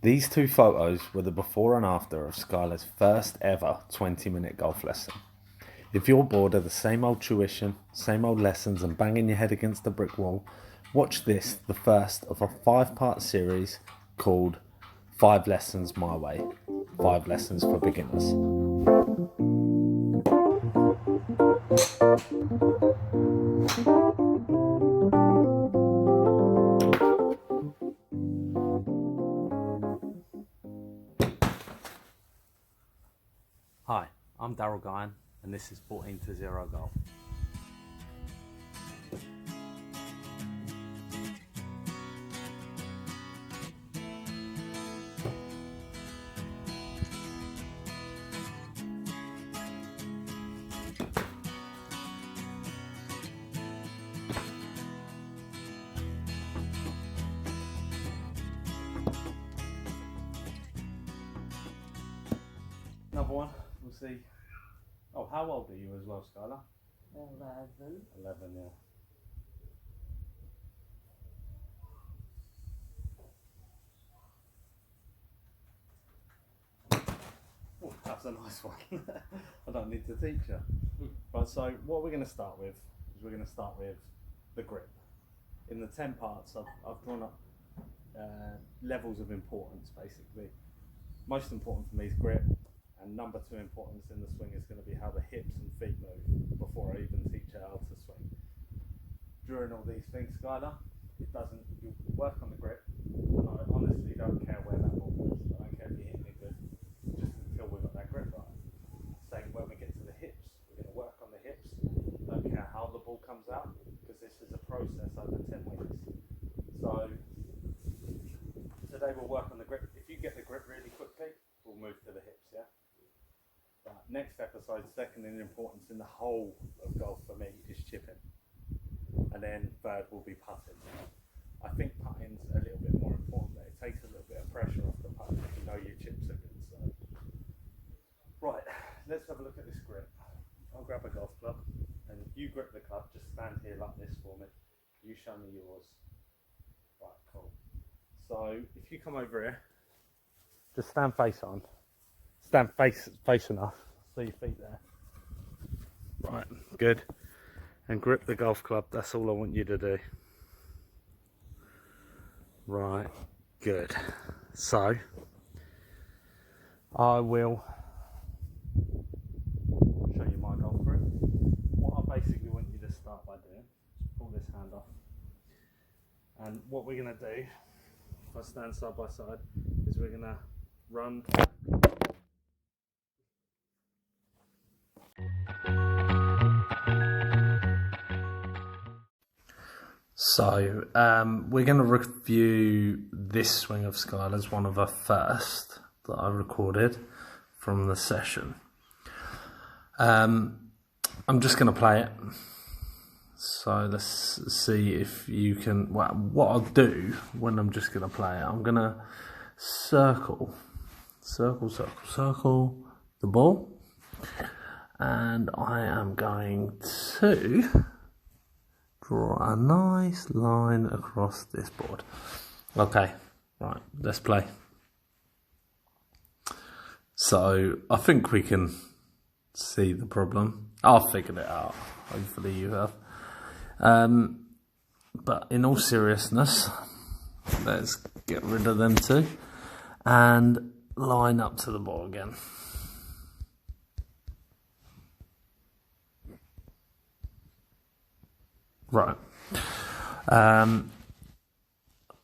These two photos were the before and after of Skylar's first ever 20-minute golf lesson. If you're bored of the same old tuition, same old lessons and banging your head against the brick wall, watch this, the first of a 5-part series called 5 Lessons My Way, 5 Lessons for Beginners. Hi, I'm Daryl Guyan and this is 14 to 0 Golf. Another one, we'll see. Oh, how old are you as well, Skylar? 11. 11, yeah. Oh, that's a nice one. I don't need to teach you. Right, so what we're going to start with is we're going to start with the grip. In the 10 parts, I've drawn up levels of importance, basically. Most important for me is grip. And number 2 importance in the swing is going to be how the hips and feet move before I even teach you how to swing. During all these things, Skylar, you work on the grip. And I honestly don't care where that ball goes. I don't care if you're hitting it good, just until we've got that grip right. Same when we get to the hips, we're going to work on the hips. Don't care how the ball comes out, because this is a process over 10 weeks. So today we'll work on the grip. If you get the grip really quickly, we'll move to the hips, yeah? Next episode, second in importance in the whole of golf for me is chipping, and then third will be putting. I think putting's a little bit more important, but it takes a little bit of pressure off the putt if you know your chips are good. So, right, let's have a look at this grip. I'll grab a golf club, and you grip the club. Just stand here like this for me. You show me yours. Right, cool. So if you come over here, just stand face on. Stand facing us. So your feet there. Right, good. And grip the golf club, that's all I want you to do. Right, good. So, I will show you my golf grip. What I basically want you to start by doing is pull this hand off. And what we're going to do, if I stand side by side, is we're going to run. So we're going to review this swing of Skylar's, one of our first that I recorded from the session. I'm just going to play it. So let's see if you can, well, what I'll do when I'm just going to play it, I'm going to circle the ball. And I am going to draw a nice line across this board. Okay, right, let's play. So I think we can see the problem. I've figured it out. Hopefully you have. But in all seriousness, let's get rid of them two and line up to the ball again. Right, I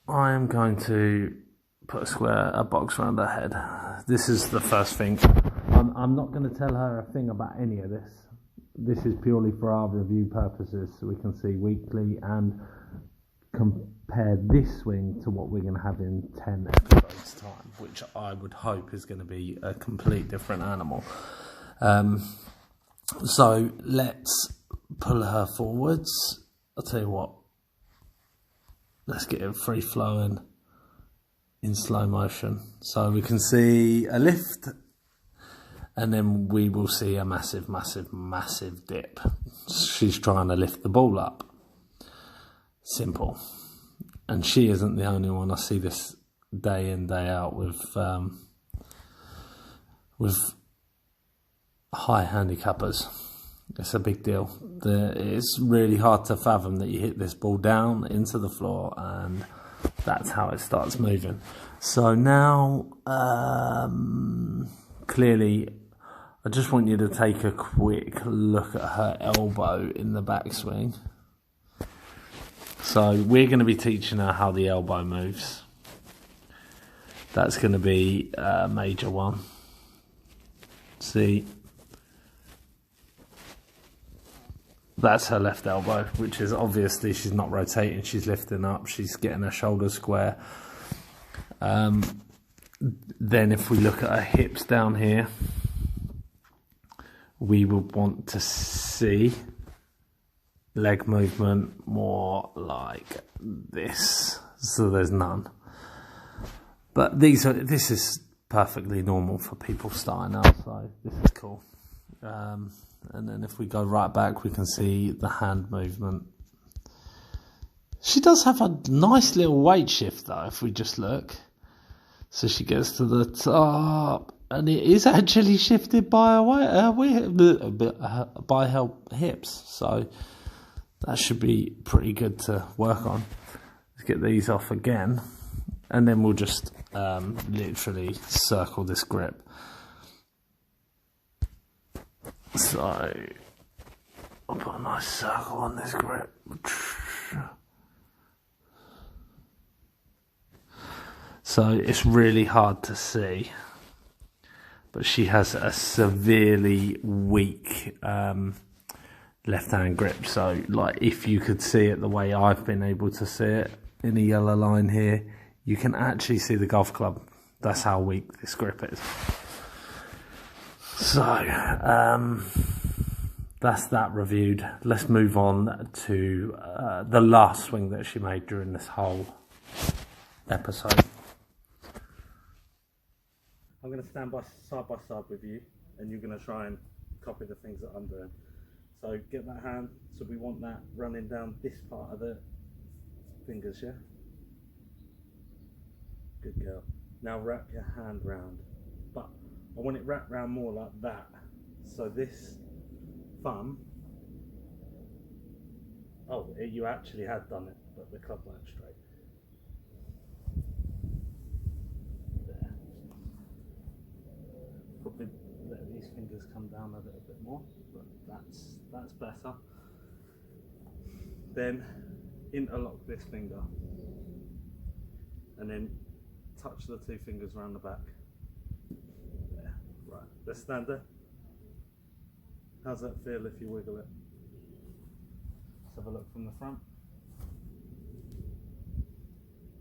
am going to put a box around her head. This is the first thing. I'm not going to tell her a thing about any of this. This is purely for our review purposes, so we can see weekly and compare this swing to what we're going to have in 10 episodes time, which I would hope is going to be a complete different animal. So let's pull her forwards. I'll tell you what, let's get it free flowing in slow motion. So we can see a lift and then we will see a massive, massive, massive dip. She's trying to lift the ball up. Simple. And she isn't the only one. I see this day in, day out with high handicappers. It's a big deal. It's really hard to fathom that you hit this ball down into the floor and that's how it starts moving. So now, clearly, I just want you to take a quick look at her elbow in the backswing. So we're going to be teaching her how the elbow moves. That's going to be a major one. See, that's her left elbow, which is obviously she's not rotating, she's lifting up, she's getting her shoulders square. Then if we look at her hips down here, we would want to see leg movement more like this. So there's none. But this is perfectly normal for people starting out, so this is cool. And then if we go right back, we can see the hand movement. She does have a nice little weight shift though, if we just look. So she gets to the top, and it is actually shifted by her hips. So that should be pretty good to work on. Let's get these off again, and then we'll just literally circle this grip. So I'll put a nice circle on this grip. So it's really hard to see, but she has a severely weak left hand grip. So like if you could see it the way I've been able to see it in a yellow line here, you can actually see the golf club. That's how weak this grip is. So that's that reviewed. Let's move on to the last swing that she made during this whole episode. I'm going to stand side by side with you, and you're going to try and copy the things that I'm doing. So get that hand, so we want that running down this part of the fingers, yeah? Good girl. Now wrap your hand round, but I want it wrapped round more like that. So this thumb, you actually had done it, but the club weren't straight. There. Probably let these fingers come down a little bit more, but that's better. Then interlock this finger, and then touch the two fingers around the back. There. Right, let's stand there. How's that feel if you wiggle it? Let's have a look from the front.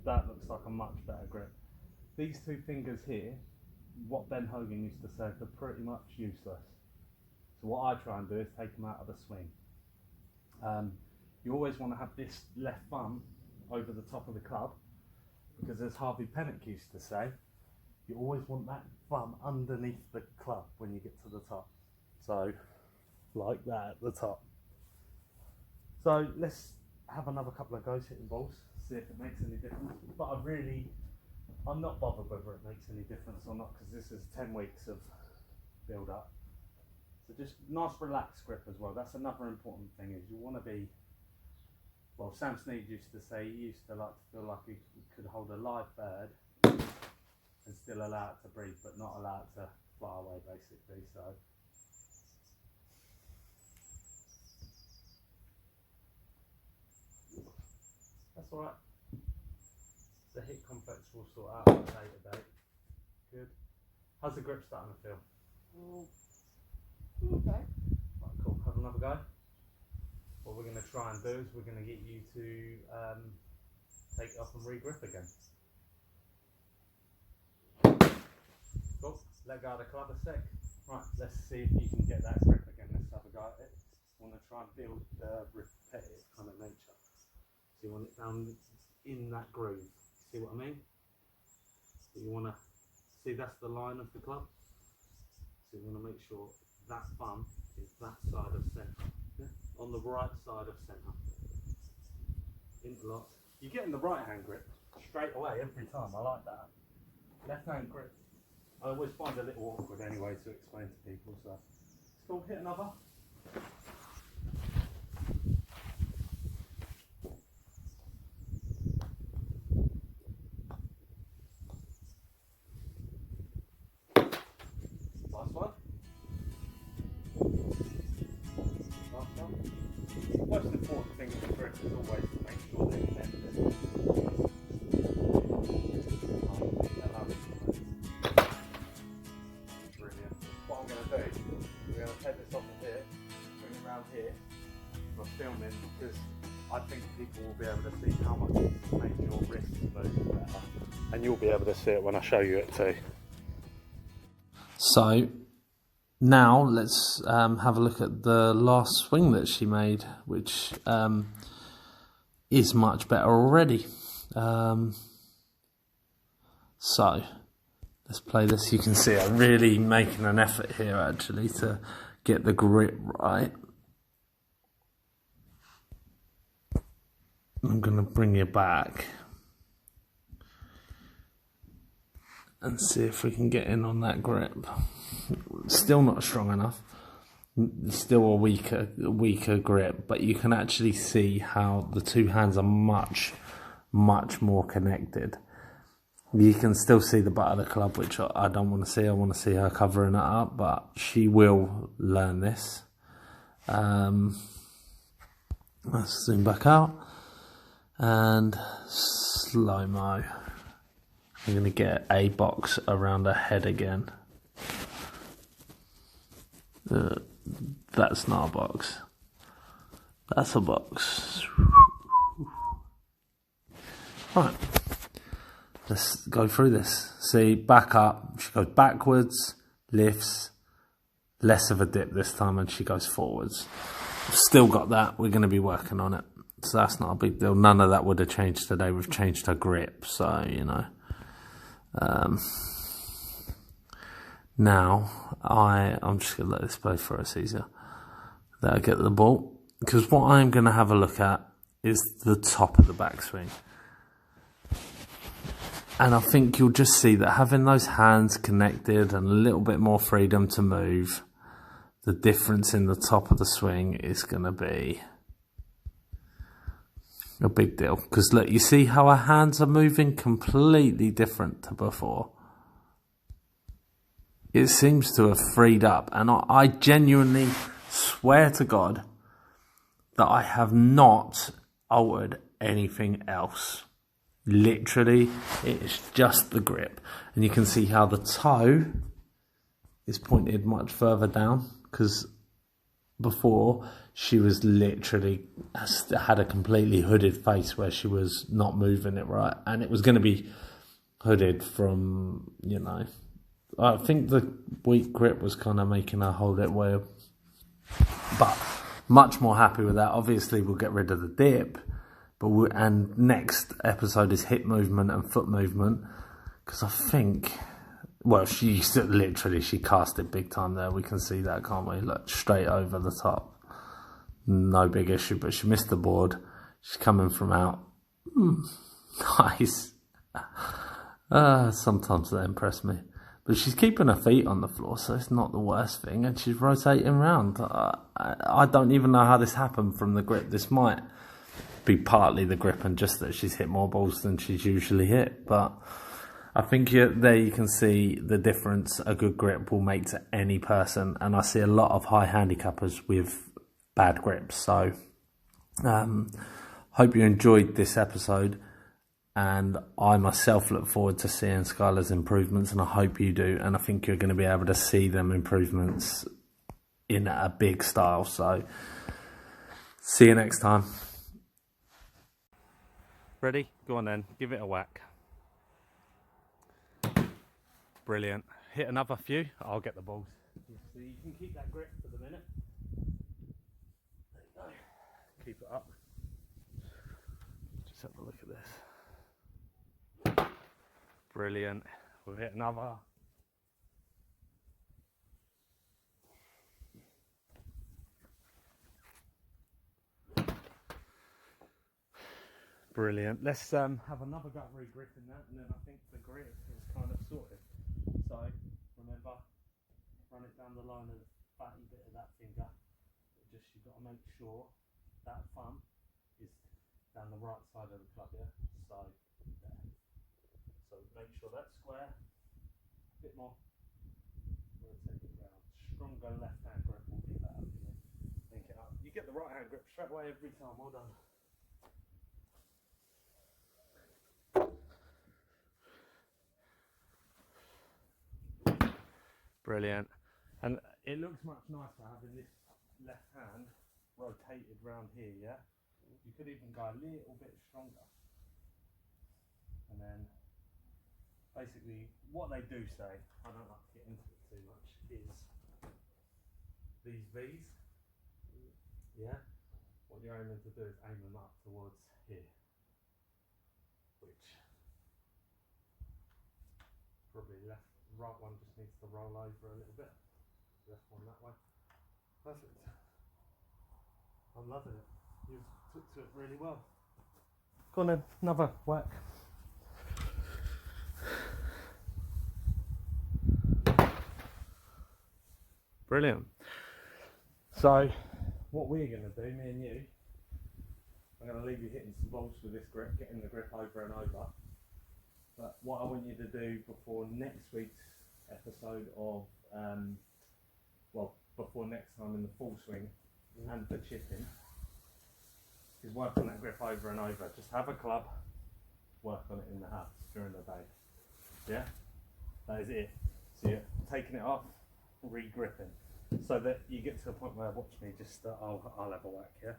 That looks like a much better grip. These two fingers here, what Ben Hogan used to say, they're pretty much useless. So what I try and do is take them out of the swing. You always want to have this left thumb over the top of the club, because as Harvey Penick used to say, you always want that thumb underneath the club when you get to the top. So, like that at the top. So let's have another couple of goes hitting balls, see if it makes any difference. But I'm not bothered whether it makes any difference or not, because this is 10 weeks of build up. So just nice relaxed grip as well. That's another important thing, is you want to be, well, Sam Snead used to say he used to like to feel like he could hold a live bird and still allow it to breathe, but not allow it to fly away, basically. So that's all right. The hip complex will sort out on day to day. Good. How's the grip starting to feel? Okay. Right, cool. Have another go. What we're going to try and do is we're going to get you to take it off and re-grip again. Cool. Let go of the club a sec. Right, let's see if you can get that grip again. Let's have a go at it. I want to try and build the repetitive kind of nature. So you want it down in that groove. See what I mean? So you want to see, that's the line of the club. So you want to make sure that thumb is that side of centre. Yeah? On the right side of centre. Interlock. You're getting the right hand grip, straight away every time. I like that. Left hand grip. I always find it a little awkward anyway to explain to people, so still hit another. Last one. Last one. The most important thing with the grip is always to make sure that it's bending. Brilliant. What I'm going to do, we're going to take this off of here, bring it around here for filming, because I think people will be able to see how much it's made your wrists move better. And you'll be able to see it when I show you it too. So now let's have a look at the last swing that she made, which is much better already. So let's play this. You can see I'm really making an effort here actually to get the grip right. I'm going to bring you back and see if we can get in on that grip. Still not strong enough. Still a weaker grip, but you can actually see how the two hands are much more connected. You can still see the butt of the club, which I don't want to see. I want to see her covering it up, but she will learn this. Let's zoom back out and slow-mo. I'm going to get a box around her head again. That's not a box. That's a box. Right. Let's go through this. See, back up. She goes backwards, lifts, less of a dip this time, and she goes forwards. Still got that. We're going to be working on it. So that's not a big deal. None of that would have changed today. We've changed her grip. So, you know. Now, I'm just going to let this play for us easier. There, I get the ball. Because what I'm going to have a look at is the top of the backswing. And I think you'll just see that having those hands connected and a little bit more freedom to move, the difference in the top of the swing is going to be a big deal. Because look, you see how our hands are moving completely different to before. It seems to have freed up. And I genuinely swear to God that I have not altered anything else. Literally, it's just the grip. And you can see how the toe is pointed much further down, because before she was literally had a completely hooded face where she was not moving it right, and it was going to be hooded from, you know, I think the weak grip was kind of making her hold it way up. But much more happy with that. Obviously we'll get rid of the dip, but and next episode is hip movement and foot movement, because I think, well, she cast it big time there. We can see that, can't we? Look, straight over the top. No big issue, but she missed the board. She's coming from out. Nice. Sometimes they impress me. But she's keeping her feet on the floor, so it's not the worst thing. And she's rotating round. I don't even know how this happened from the grip. This might be partly the grip and just that she's hit more balls than she's usually hit. But I think there you can see the difference a good grip will make to any person. And I see a lot of high handicappers with bad grips. So hope you enjoyed this episode. And I myself look forward to seeing Skylar's improvements, and I hope you do. And I think you're going to be able to see them improvements in a big style. So see you next time. Ready? Go on then. Give it a whack. Brilliant. Hit another few. I'll get the balls. So you can keep that grip for the minute. There you go. Keep it up. Just have a look at this. Brilliant. We'll hit another. Brilliant. Let's have another go at re-gripping that, and then I think the grip is kind of sorted. So remember, run it down the line of the fatty bit of that finger. Just you've got to make sure that thumb is down the right side of the club, yeah? So there. So make sure that's square. A bit more. Rotate it round. Stronger left hand grip will be better for you. Link it up. You get the right hand grip straight away every time. Well done. Brilliant. And it looks much nicer having this left hand rotated round here, yeah? You could even go a little bit stronger. And then basically what they do say, I don't like to get into it too much, is these V's, yeah? What you're aiming to do is aim them up towards here, which probably right one just needs to roll over a little bit, left one that way. Perfect. I'm loving it. You've took to it really well. Go on then, another whack. Brilliant. So what we're going to do, me and you, I'm going to leave you hitting some balls with this grip, getting the grip over and over. But what I want you to do before next week's episode of, well, before next time in the full swing and for chipping, is work on that grip over and over. Just have a club, work on it in the house during the day. Yeah? That is it. So you're taking it off, re-gripping. So that you get to a point where, watch me, just I'll have a whack, yeah?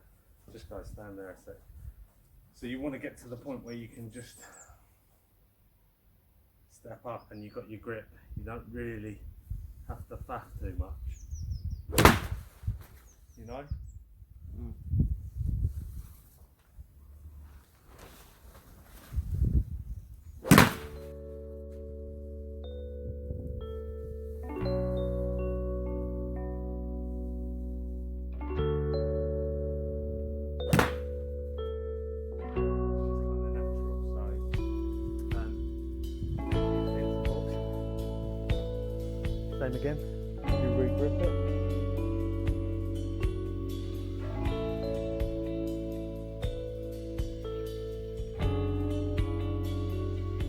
Just go stand there a sec. So you want to get to the point where you can just step up and you've got your grip. You don't really have to faff too much. You know? Same again, you re-grip it.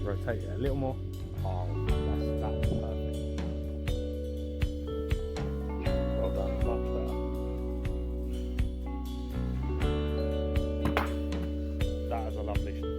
Rotate it a little more. Oh, that's perfect. Well done, much better. That is a lovely shot.